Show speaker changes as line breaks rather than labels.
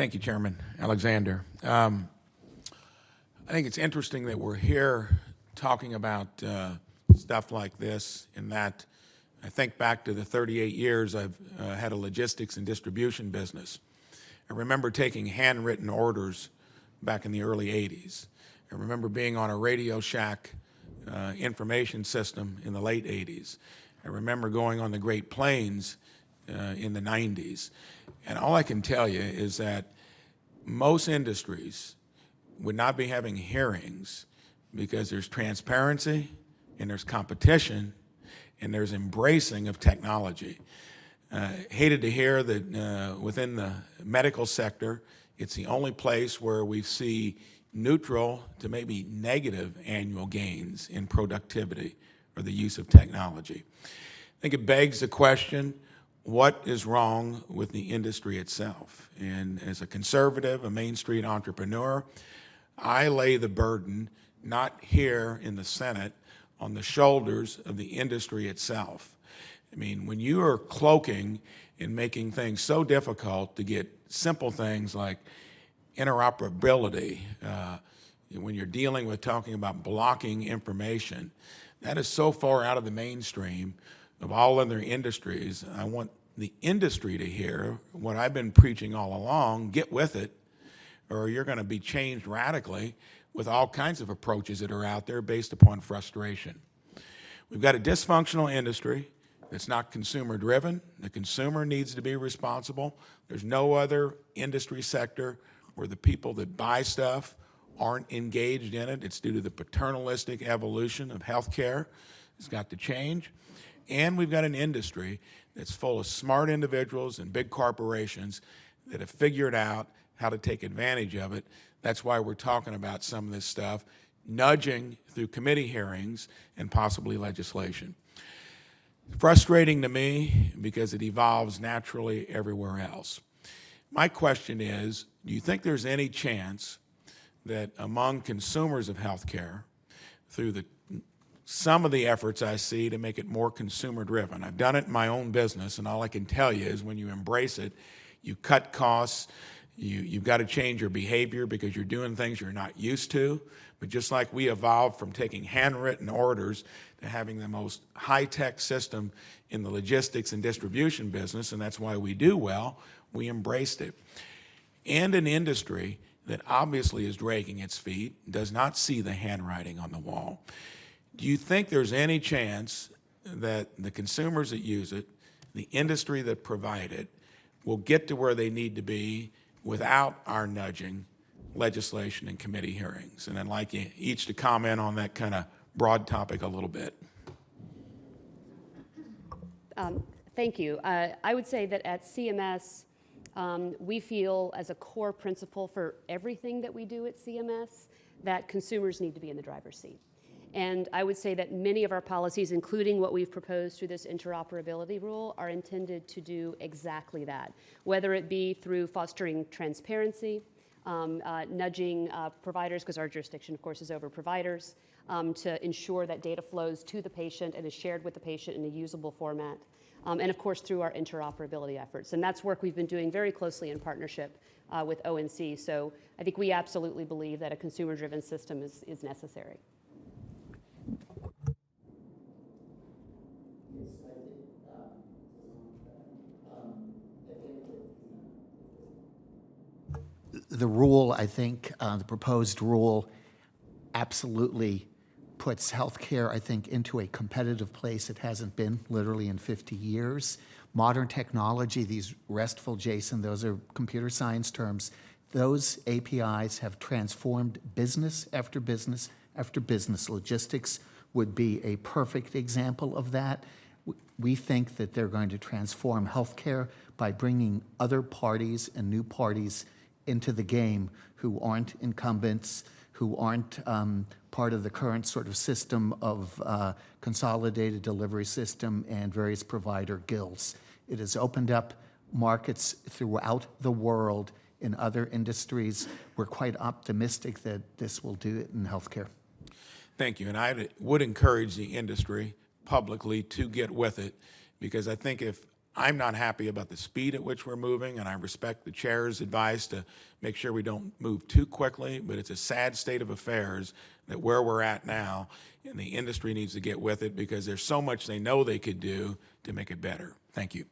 Thank you, Chairman Alexander. I think it's interesting that we're here talking about stuff like this, in that I think back to the 38 years I've had a logistics and distribution business. I remember taking handwritten orders back in the early 80s. I remember being on a Radio Shack information system in the late 80s. I remember going on the Great Plains in the 90s. And all I can tell you is that most industries would not be having hearings because there's transparency and there's competition and there's embracing of technology. Hated to hear that within the medical sector, it's the only place where we see neutral to maybe negative annual gains in productivity or the use of technology. I think it begs the question, what is wrong with the industry itself? And as a conservative, a Main Street entrepreneur, I lay the burden, not here in the Senate, on the shoulders of the industry itself. I mean, when you are cloaking and making things so difficult to get simple things like interoperability, when you're dealing with talking about blocking information, that is so far out of the mainstream of all other industries. I want the industry to hear what I've been preaching all along: get with it, or you're going to be changed radically with all kinds of approaches that are out there based upon frustration. We've got a dysfunctional industry that's not consumer driven. The consumer needs to be responsible. There's no other industry sector where the people that buy stuff aren't engaged in it. It's due to the paternalistic evolution of healthcare. It's got to change. And we've got an industry that's full of smart individuals and big corporations that have figured out how to take advantage of it. That's why we're talking about some of this stuff, nudging through committee hearings and possibly legislation. Frustrating to me because it evolves naturally everywhere else. My question is, do you think there's any chance that among consumers of healthcare, through some of the efforts I see to make it more consumer driven? I've done it in my own business, and all I can tell you is when you embrace it, you cut costs, you've got to change your behavior because you're doing things you're not used to. But just like we evolved from taking handwritten orders to having the most high-tech system in the logistics and distribution business, and that's why we do well, we embraced it. And an industry that obviously is dragging its feet, does not see the handwriting on the wall. Do you think there's any chance that the consumers that use it, the industry that provide it, will get to where they need to be without our nudging, legislation, and committee hearings? And I'd like you each to comment on that kind of broad topic a little bit.
Thank you. I would say that at CMS, we feel as a core principle for everything that we do at CMS that consumers need to be in the driver's seat. And I would say that many of our policies, including what we've proposed through this interoperability rule, are intended to do exactly that, whether it be through fostering transparency, nudging providers, because our jurisdiction, of course, is over providers, to ensure that data flows to the patient and is shared with the patient in a usable format, and of course through our interoperability efforts. And that's work we've been doing very closely in partnership with ONC. So I think we absolutely believe that a consumer-driven system is necessary.
The rule, I think, the proposed rule absolutely puts healthcare, I think, into a competitive place it hasn't been literally in 50 years. Modern technology, these RESTful JSON, those are computer science terms, those APIs have transformed business after business after business. Logistics would be a perfect example of that. We think that they're going to transform healthcare by bringing other parties and new parties into the game who aren't incumbents, who aren't part of the current sort of system of consolidated delivery system and various provider guilds. It has opened up markets throughout the world in other industries. We're quite optimistic that this will do it in healthcare.
Thank you. And I would encourage the industry publicly to get with it, because I think if I'm not happy about the speed at which we're moving, and I respect the chair's advice to make sure we don't move too quickly, but it's a sad state of affairs that where we're at now, and the industry needs to get with it because there's so much they know they could do to make it better. Thank you.